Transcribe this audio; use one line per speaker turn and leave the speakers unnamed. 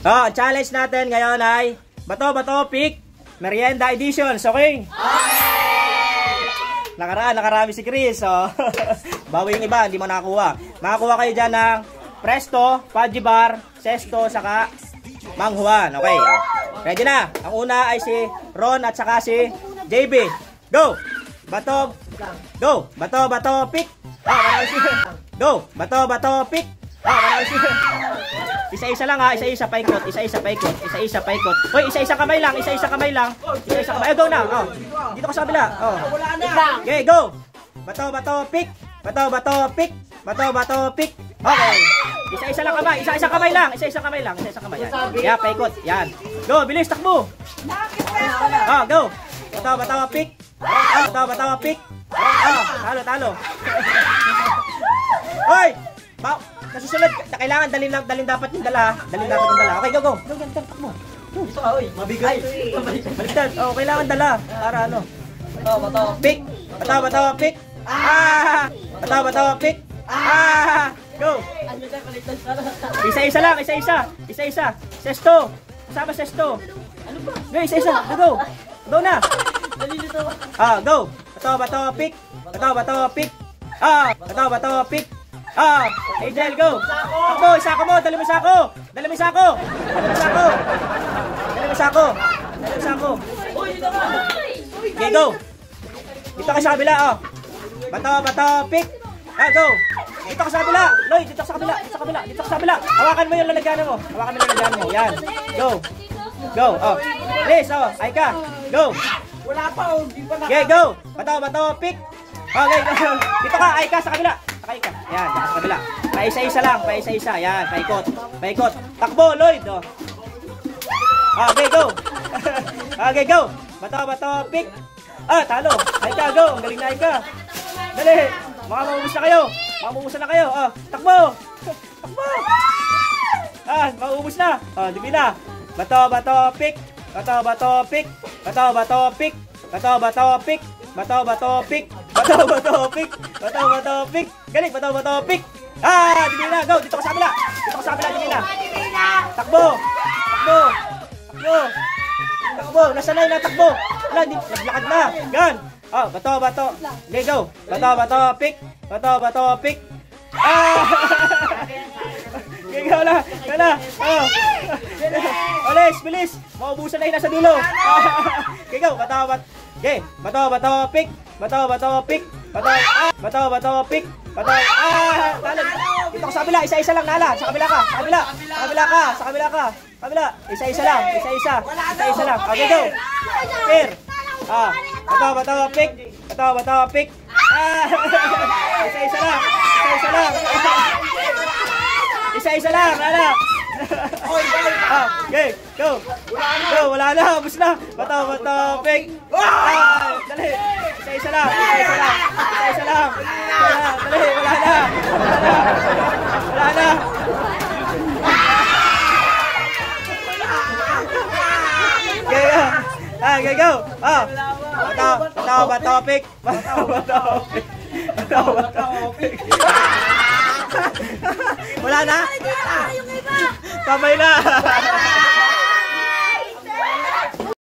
Oh, challenge natin ngayon ay bato-bato pick merienda edition. Okay? Nakarami si Chris. So, bawi yung iba, hindi mo nakakuha. Makakuha kayo dyan ng Presto, Fudgy Bar, Sesto, saka Mang Juan. Okay. Ready na. Ang una ay si Ron at saka si JB. Go! Bato. Go! Bato-bato pick. Go! Bato-bato pick. Isa-isa lang ha, isa-isa paikot, isa-isa paikot, isa-isa paikot. Hoy, isa-isa kamay lang, isa-isa kamay lang. Isa-isa kamay. Go na. Oh. Dito ka sa kabila. Oh. Okay, go. Bato-bato pick. Bato-bato pick. Bato-bato pick. Okay. Isa-isa lang kamay, isa-isa kamay lang, isa-isa kamay lang, isa-isa kamay. Yan, paikot. Yan. Go, bilis takbo. Oh, go. Bato-bato pick. Bato-bato pick. Talo. Hoy! Nasusunod, kailangan dalhin dapat yung dala. Okay, go. Go, takbo. Ito ka, oy. Mabigay. Baliktad. Oh, kailangan dala para ano? Bato. Pick. Bato, pick. Bato, pick. Go. Isa-isa lang, isa-isa. Sesto. Kasama sesto. Ano ba? Go, isa-isa. Go. Go na. Nalilito. Go. Bato, pick. Bato, pick. Bato, pick. Angel, go! Takbo, isako mo! Dali mo isako! Okay, go! Dito ka sa kabila, oh! Bato, pick! Go! Dito ka sa kabila! Lloyd, dito ka sa kabila! Hawakan mo yung lalagyan mo! Yan! Go! Oh! Please, oh! Aika! Go!
Wala pa, oh!
Okay, go! Bato, pick! Okay, go! Dito ka, Aika, sa kabila! Yan, sa kabila. Paisa-isa lang, Yan, paikot. Takbo, Lloyd. Oh. Okay, go. Okay, go. Bato, pick. Talo. Aika, go. Ang galing na Aika. Dali. Maubos na kayo. Takbo. Maubos na. Dibi na. Bato, pick. Bato, pick. Galing, bato, pick. Dibi na, go. Dito ka sa kabila, dibi na. Takbo. Nasanay na takbo. Wala, naglakad na. Gan. Bato. Okay, go. Bato, pick. Okay, go na. Bilis. Maubusan na yun nasa dulo. Okay, go. Okay, bato, pick. Bato, pick. Talo. Dito ka sa kabila, isa-isa lang nala. Sa kabila ka. Isa-isa lang. Okay, go. Fair. Bato, pick. Isa-isa lang, nala. Okay, go. Wala na, ubos na. Bato, pick. Dali. Isa-isa lang. Dali, wala na. Okay, go. Bato, pick. Wala na? Kamay na.